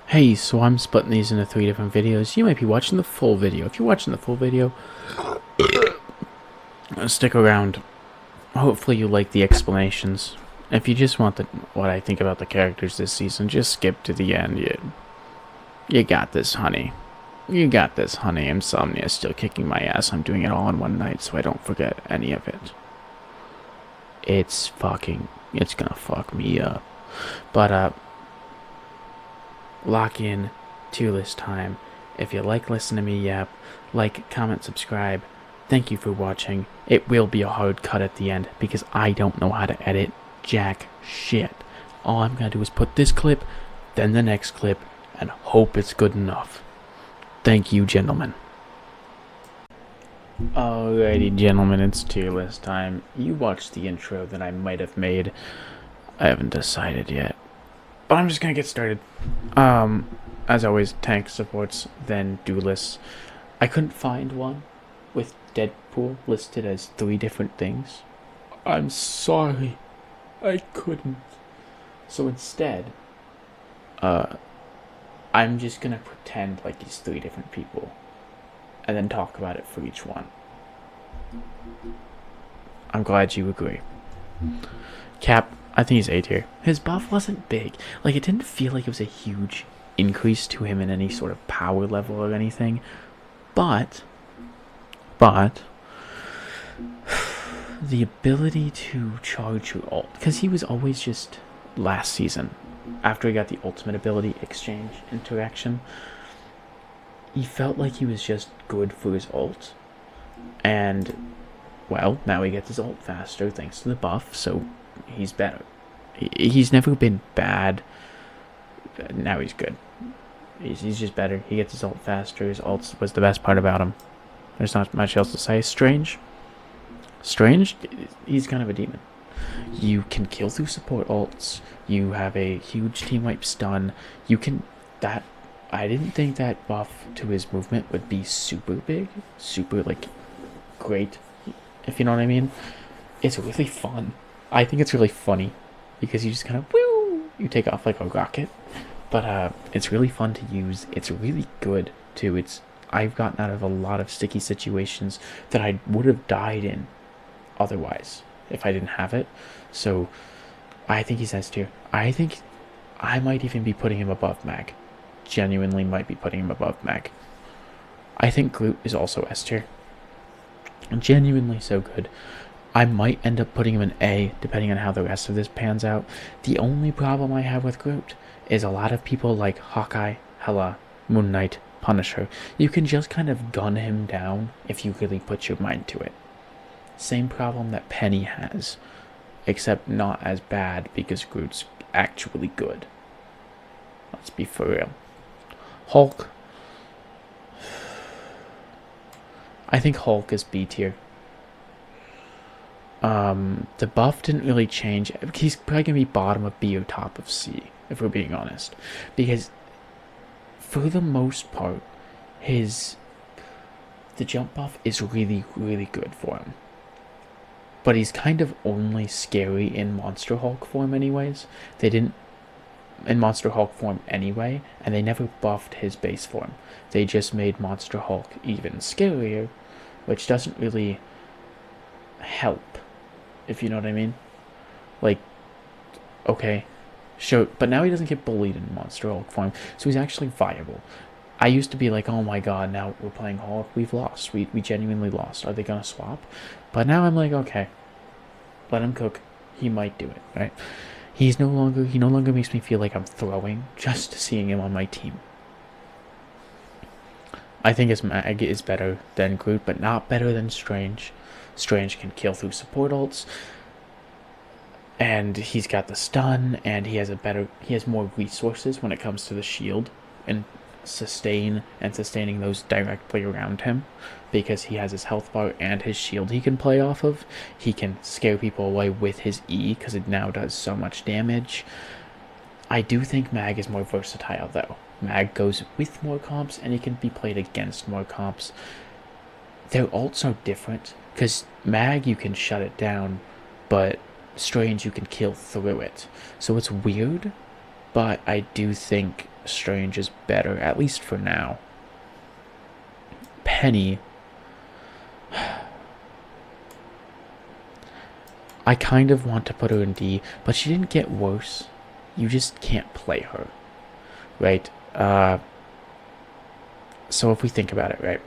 Hey, so I'm splitting these into 3 different videos. You might be watching the full video. If you're watching the full video, stick around. Hopefully you like the explanations. If you just want what I think about the characters this season, just skip to the end. You got this, honey. You got this, honey. Insomnia is still kicking my ass. I'm doing it all in one night so I don't forget any of it. It's gonna fuck me up. But, lock in to this time. If you like listening to me yap, like, comment, subscribe. Thank you for watching. It will be a hard cut at the end because I don't know how to edit jack shit. All I'm gonna do is put this clip, then the next clip, and hope it's good enough. Thank you, gentlemen. Alrighty, gentlemen, it's tier list time. You watched the intro that I might have made. I haven't decided yet, but I'm just gonna get started. As always, tank supports, then duelists. I couldn't find one with Deadpool listed as 3 different things. I'm sorry, I couldn't. So instead, I'm just gonna pretend like he's 3 different people, and then talk about it for each one. I'm glad you agree. Cap, I think he's A tier. His buff wasn't big. Like, it didn't feel like it was a huge increase to him in any sort of power level or anything. But, the ability to charge your ult, because he was always just, last season, after he got the ultimate ability exchange interaction, he felt like he was just good for his ult. And, well, now he gets his ult faster thanks to the buff, so he's better. He's never been bad. Now he's good. He's just better. He gets his ult faster. His ult was the best part about him. There's not much else to say. Strange, he's kind of a demon. You can kill through support ults. You have a huge team wipe stun. You can... I didn't think that buff to his movement would be super big. Super, like, great. If you know what I mean. It's really fun. I think it's really funny. Because you just kind of... woo! You take off like a rocket. But it's really fun to use. It's really good, too. I've gotten out of a lot of sticky situations that I would have died in otherwise if I didn't have it. So I think he's S tier. I think I might even be putting him above Mag. Genuinely might be putting him above Mag. I think Groot is also S tier. Genuinely so good. I might end up putting him in A, depending on how the rest of this pans out. The only problem I have with Groot is a lot of people like Hawkeye, Hela, Moon Knight, Punisher. You can just kind of gun him down if you really put your mind to it. Same problem that Penny has, except not as bad because Groot's actually good. Let's be for real. Hulk. I think Hulk is B tier. The buff didn't really change. He's probably gonna be bottom of B or top of C, if we're being honest, because for the most part, the jump buff is really, really good for him. But he's kind of only scary in Monster Hulk form anyways. They didn't in Monster Hulk form anyway, and they never buffed his base form. They just made Monster Hulk even scarier, which doesn't really help, if you know what I mean. Like, okay, sure, but now he doesn't get bullied in Monster Hulk form, so he's actually viable. I used to be like, oh my god, now we're playing Hulk, we've lost. We genuinely lost. Are they gonna swap? But now I'm like, okay, let him cook. He might do it, right? He no longer makes me feel like I'm throwing just seeing him on my team. I think his Mag is better than Groot, but not better than Strange. Strange can kill through support ults, and he's got the stun, and he has more resources when it comes to the shield and sustaining those directly around him, because he has his health bar and his shield he can play off of. He can scare people away with his E because it now does so much damage. I do think Mag is more versatile though. Mag goes with more comps and he can be played against more comps. Their ults are different because Mag you can shut it down, but Strange you can kill through it. So it's weird, but I do think Strange is better, at least for now. Penny, I kind of want to put her in D, but she didn't get worse. You just can't play her, right? So if we think about it, right?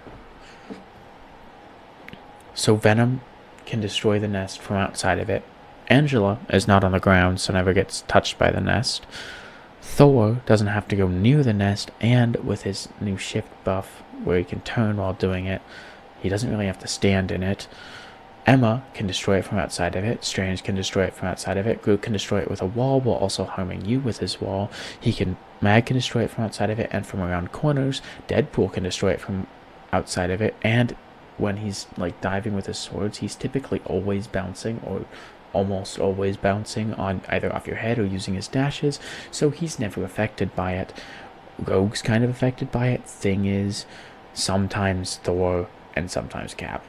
So Venom can destroy the nest from outside of it. Angela is not on the ground, so never gets touched by the nest. Thor doesn't have to go near the nest, and with his new shift buff, where he can turn while doing it, he doesn't really have to stand in it. Emma can destroy it from outside of it. Strange can destroy it from outside of it. Groot can destroy it with a wall while also harming you with his wall. Mag can destroy it from outside of it and from around corners. Deadpool can destroy it from outside of it, and when he's like diving with his swords, he's typically always bouncing or almost always bouncing on either off your head or using his dashes, so he's never affected by it. Rogue's kind of affected by it. Thing is, sometimes Thor and sometimes Cap.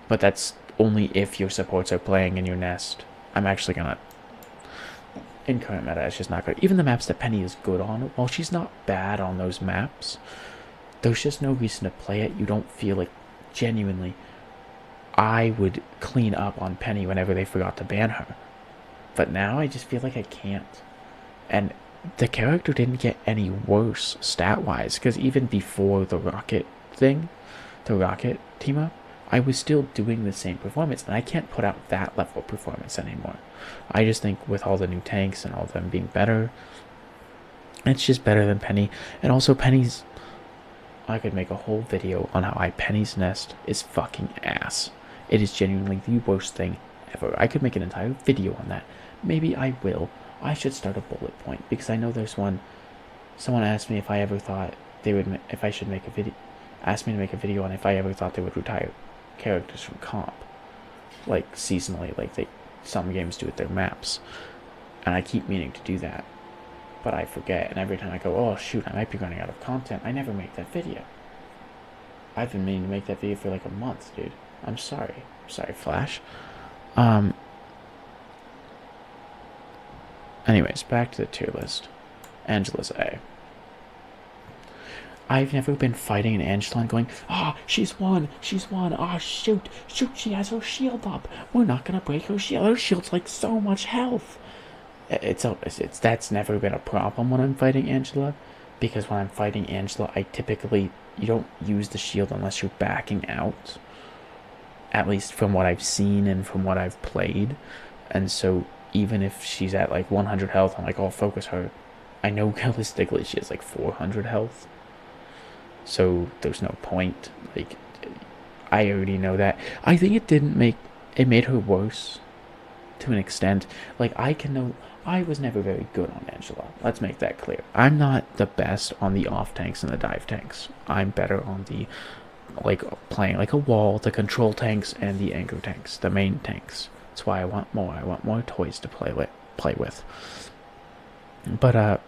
But that's only if your supports are playing in your nest. I'm actually gonna... In current meta, it's just not good. Even the maps that Penny is good on, while she's not bad on those maps, there's just no reason to play it. You don't feel like, genuinely, I would clean up on Penny whenever they forgot to ban her. But now I just feel like I can't. And the character didn't get any worse stat-wise, because even before the Rocket thing, the Rocket team-up, I was still doing the same performance, and I can't put out that level of performance anymore. I just think with all the new tanks and all of them being better, it's just better than Penny. And also Penny's... I could make a whole video on how Penny's nest is fucking ass. It is genuinely the worst thing ever. I could make an entire video on that. Maybe I will. I should start a bullet point, because I know there's one... Someone asked me if I ever thought they would... If I should make a video... Asked me to make a video on if I ever thought they would retire characters from comp, like seasonally, like some games do with their maps, and I keep meaning to do that, but I forget, and every time I go, oh shoot, I might be running out of content, I never make that video. I've been meaning to make that video for like a month, dude. I'm sorry, Flash. Anyways, back to the tier list. Angela's A. I've never been fighting an Angela and going, she's won, shoot, she has her shield up, we're not gonna break her shield's like so much health. That's never been a problem when I'm fighting Angela, because when I'm fighting Angela, you don't use the shield unless you're backing out, at least from what I've seen and from what I've played, and so even if she's at like 100 health, I'm like, I'll focus her. I know realistically she has like 400 health. So there's no point. Like, I already know that. I think it made her worse to an extent. Like, I was never very good on Angela. Let's make that clear. I'm not the best on the off tanks and the dive tanks. I'm better on the, like, playing like a wall, the control tanks, and the anger tanks, the main tanks. That's why I want more. I want more toys to play with. But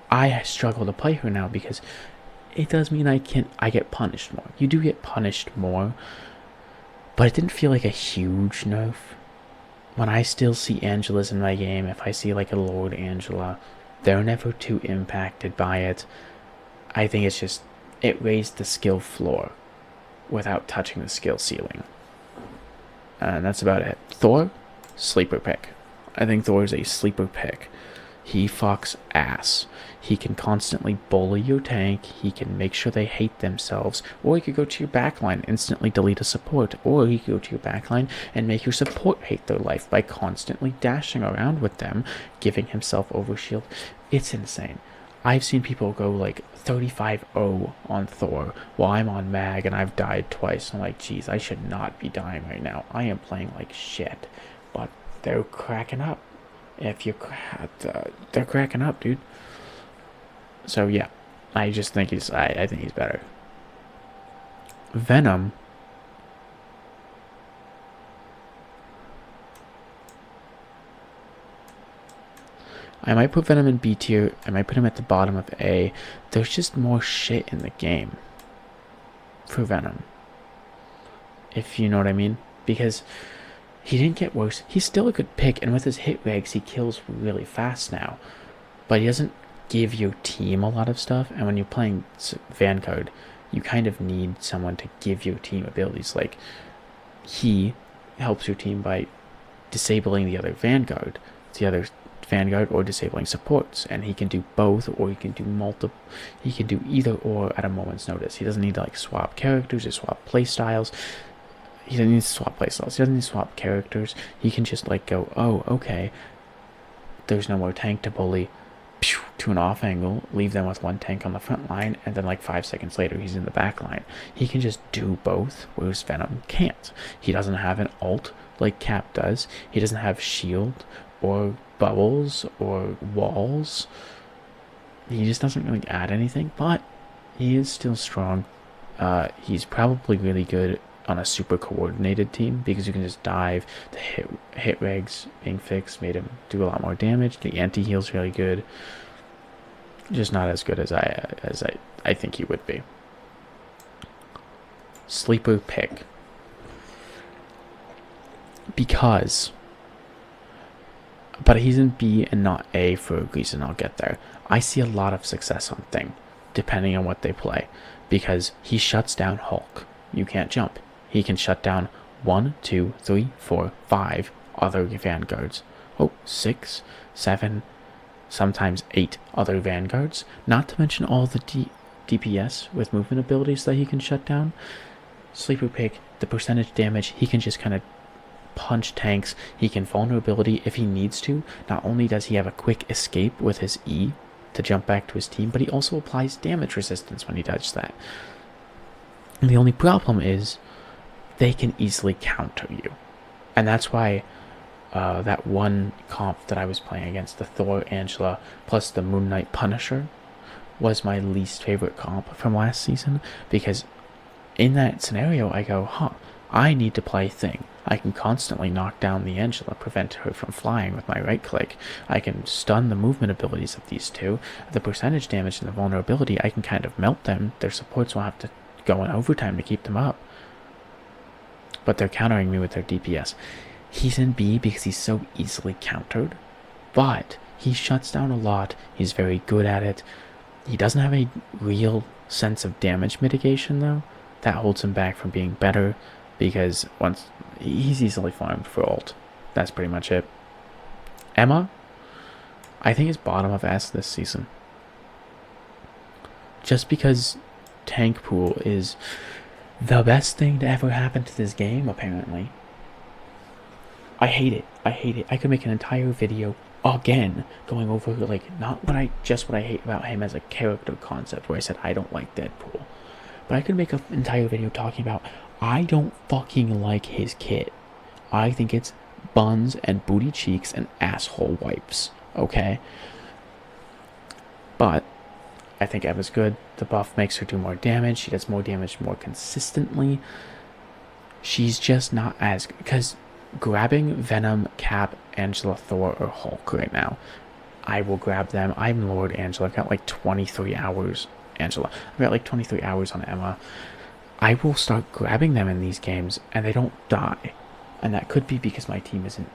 I struggle to play her now because it does mean I get punished more. You do get punished more, but it didn't feel like a huge nerf. When I still see Angelas in my game, if I see like a Lord Angela, they're never too impacted by it. I think it's just, it raised the skill floor without touching the skill ceiling. And that's about it. Thor, sleeper pick. I think Thor is a sleeper pick. He fucks ass. He can constantly bully your tank, he can make sure they hate themselves, or he could go to your backline and instantly delete a support, or he could go to your backline and make your support hate their life by constantly dashing around with them, giving himself overshield. It's insane. I've seen people go like 35-0 on Thor while I'm on Mag and I've died twice. I'm like, geez, I should not be dying right now. I am playing like shit, but they're cracking up. They're cracking up, dude. So yeah, I just think I think he's better. Venom. I might put Venom in B tier. I might put him at the bottom of A. There's just more shit in the game for Venom, if you know what I mean. Because he didn't get worse. He's still a good pick, and with his hit regs, he kills really fast now. But he doesn't give your team a lot of stuff. And when you're playing Vanguard, you kind of need someone to give your team abilities. Like, he helps your team by disabling the other Vanguard, or disabling supports, and he can do both, or he can do multiple. He can do either or at a moment's notice. He doesn't need to like swap characters or swap playstyles. He doesn't need to swap playstyles. He doesn't need to swap characters. He can just like go, oh, okay, there's no more tank to bully, to an off angle, leave them with one tank on the front line, and then like 5 seconds later he's in the back line. He can just do both, whereas Venom can't. He doesn't have an ult like Cap does. He doesn't have shield or bubbles or walls. He just doesn't really add anything, but he is still strong. He's probably really good on a super coordinated team because you can just dive. The hit regs being fixed made him do a lot more damage. The anti-heal's really good. Just not as good as I think he would be. Sleeper pick. But he's in B and not A for a reason. I'll get there. I see a lot of success on Thing, depending on what they play, because he shuts down Hulk. You can't jump. He can shut down 1, 2, 3, 4, 5 other Vanguards. 6, 7, sometimes 8 other Vanguards. Not to mention all the DPS with movement abilities that he can shut down. Sleeper pick, the percentage damage, he can just kind of punch tanks. He can vulnerability if he needs to. Not only does he have a quick escape with his E to jump back to his team, but he also applies damage resistance when he does that. And the only problem is they can easily counter you. And that's why that one comp that I was playing against, the Thor Angela plus the Moon Knight Punisher, was my least favorite comp from last season, because in that scenario I go, I need to play Thing. I can constantly knock down the Angela, prevent her from flying with my right click. I can stun the movement abilities of these two. The percentage damage and the vulnerability, I can kind of melt them. Their supports will have to go in overtime to keep them up. But they're countering me with their DPS. He's in B because he's so easily countered, but he shuts down a lot. He's very good at it. He doesn't have a real sense of damage mitigation, though. That holds him back from being better, because once he's easily farmed for ult. That's pretty much it. Emma, I think is bottom of S this season. Just because tank pool is the best thing to ever happen to this game, apparently. I hate it. I could make an entire video again going over like not what I hate about him as a character concept, where I said I don't like Deadpool. But I could make an entire video talking about I don't fucking like his kit. I think it's buns and booty cheeks and asshole wipes. Okay? But I think Eva's good. The buff makes her do more damage. She does more damage more consistently. She's just not as... Because grabbing Venom, Cap, Angela, Thor, or Hulk right now, I will grab them. I'm Lord Angela. I've got like 23 hours. Angela. I've got like 23 hours on Emma. I will start grabbing them in these games, and they don't die. And that could be because my team isn't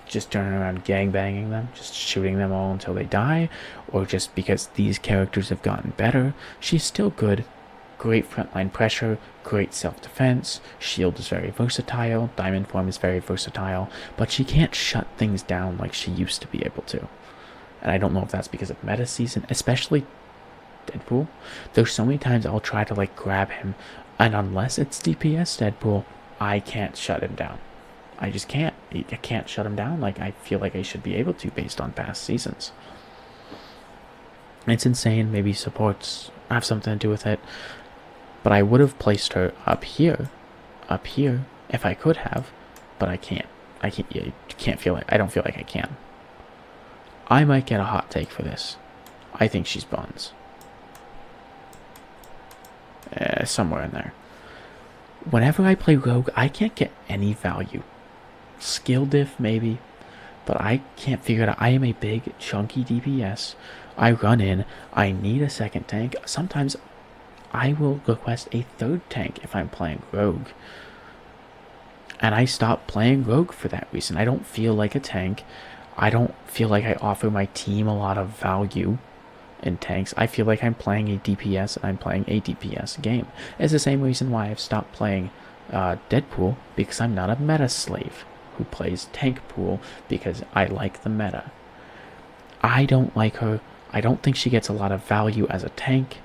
just turning around gangbanging them, just shooting them all until they die, or just because these characters have gotten better. She's still good. Great frontline pressure, great self-defense, shield is very versatile, diamond form is very versatile, but she can't shut things down like she used to be able to. And I don't know if that's because of meta season, especially Deadpool. There's so many times I'll try to like grab him, and unless it's DPS Deadpool, I can't shut him down. I just can't. I can't shut him down like I feel like I should be able to based on past seasons. It's insane. Maybe supports have something to do with it. But I would have placed her up here, if I could have, but I can't. I don't feel like I can. I might get a hot take for this. I think she's buns. Somewhere in there. Whenever I play Rogue, I can't get any value. Skill diff, maybe, but I can't figure it out. I am a big, chunky DPS. I run in. I need a second tank. Sometimes I will request a third tank if I'm playing Rogue. And I stop playing Rogue for that reason. I don't feel like a tank. I don't feel like I offer my team a lot of value. in tanks. I feel like I'm playing a DPS and I'm playing a DPS game. It's the same reason why I've stopped playing Deadpool, because I'm not a meta slave who plays tank pool because I like the meta. I don't like her. I don't think she gets a lot of value as a tank.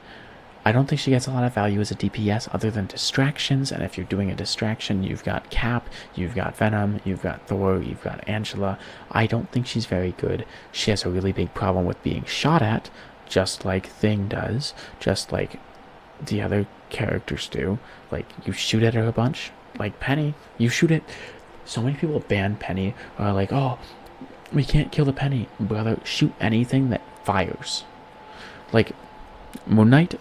I don't think she gets a lot of value as a DPS other than distractions, and if you're doing a distraction, you've got Cap, you've got Venom, you've got Thor, you've got Angela. I don't think she's very good. She has a really big problem with being shot at, just like Thing does, just like the other characters do. Like, you shoot at her a bunch, like Penny, you shoot it. So many people ban Penny, or are like, oh, we can't kill the Penny. Brother, shoot anything that fires. Like, Moon Knight,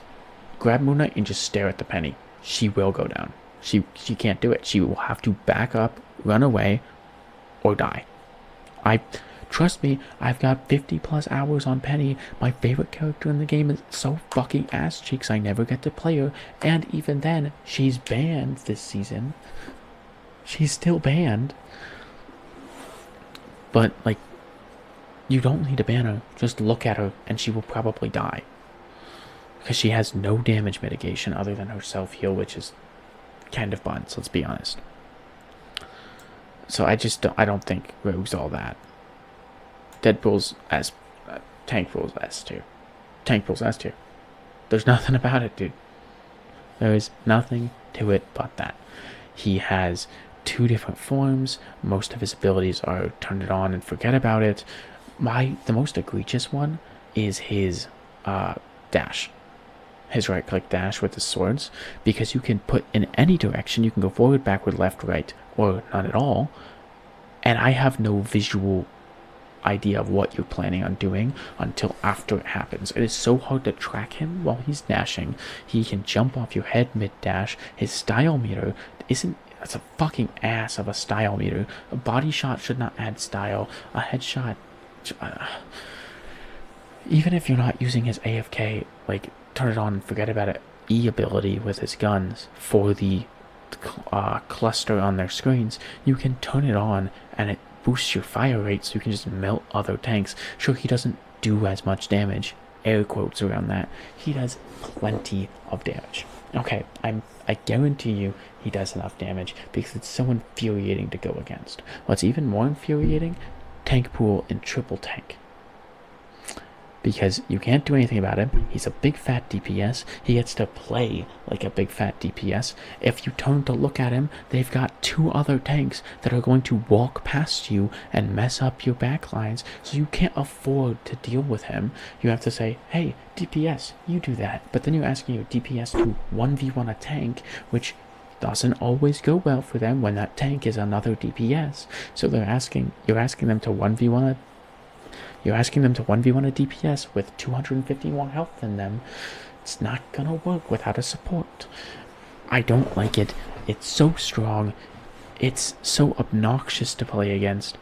grab Moon Knight and just stare at the Penny. She will go down. She can't do it. She will have to back up, run away, or die. Trust me, I've got 50 plus hours on Penny. My favorite character in the game is so fucking ass cheeks I never get to play her. And even then, she's banned this season. She's still banned. But, like, you don't need to ban her. Just look at her and she will probably die. Because she has no damage mitigation other than her self-heal, which is kind of buns, let's be honest. So I don't think Rogue's all that. Deadpool's S, Tankpool's S tier. Tankpool's S tier. There's nothing about it, dude. There is nothing to it but that. He has 2 different forms. Most of his abilities are turn it on and forget about it. The most egregious one is his dash. His right click dash with the swords, because you can put in any direction. You can go forward, backward, left, right, or not at all. And I have no visual idea of what you're planning on doing until after it happens. It is so hard to track him while he's dashing. He can jump off your head mid-dash. His style meter isn't... That's a fucking ass of a style meter. A body shot should not add style. A headshot... even if you're not using his AFK, like, turn it on and forget about it, E ability with his guns for the cluster on their screens, you can turn it on and it boosts your fire rate so you can just melt other tanks. Sure, he doesn't do as much damage, air quotes around that. He does plenty of damage. Okay, I guarantee you he does enough damage because it's so infuriating to go against. What's even more infuriating? Tank pool and triple tank. Because you can't do anything about him. He's a big fat DPS. He gets to play like a big fat DPS. If you turn to look at him, they've got 2 other tanks that are going to walk past you and mess up your backlines, so you can't afford to deal with him. You have to say, hey, DPS, you do that. But then you're asking your DPS to 1v1 a tank, which doesn't always go well for them when that tank is another DPS. So you're asking them to 1v1 a You're asking them to 1v1 a DPS with 251 health in them. It's not gonna work without a support. I don't like it. It's so strong. It's so obnoxious to play against.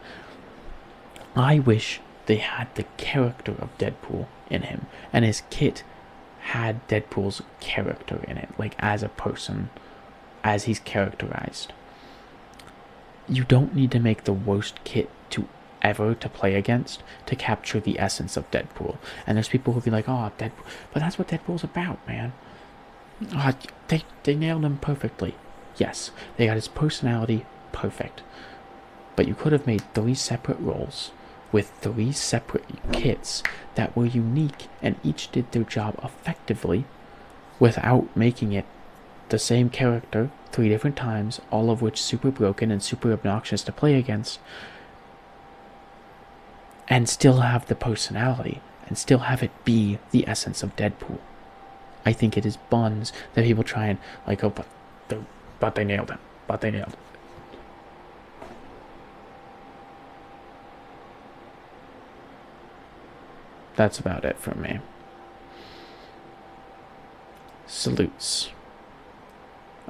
I wish they had the character of Deadpool in him, and his kit had Deadpool's character in it, like as a person, as he's characterized. You don't need to make the worst kit ever to play against to capture the essence of Deadpool. And there's people who be like, oh, Deadpool, but that's what Deadpool's about, man. They nailed him perfectly. Yes, they got his personality perfect. But you could have made 3 separate roles with 3 separate kits that were unique and each did their job effectively without making it the same character 3 different times, all of which super broken and super obnoxious to play against, and still have the personality, and still have it be the essence of Deadpool. I think it is buns that people try and, like, oh, but they nailed him. But they nailed him. That's about it for me. Salutes.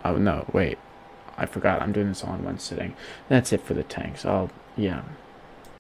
Oh, no, wait. I forgot. I'm doing this all in one sitting. That's it for the tanks. Yeah.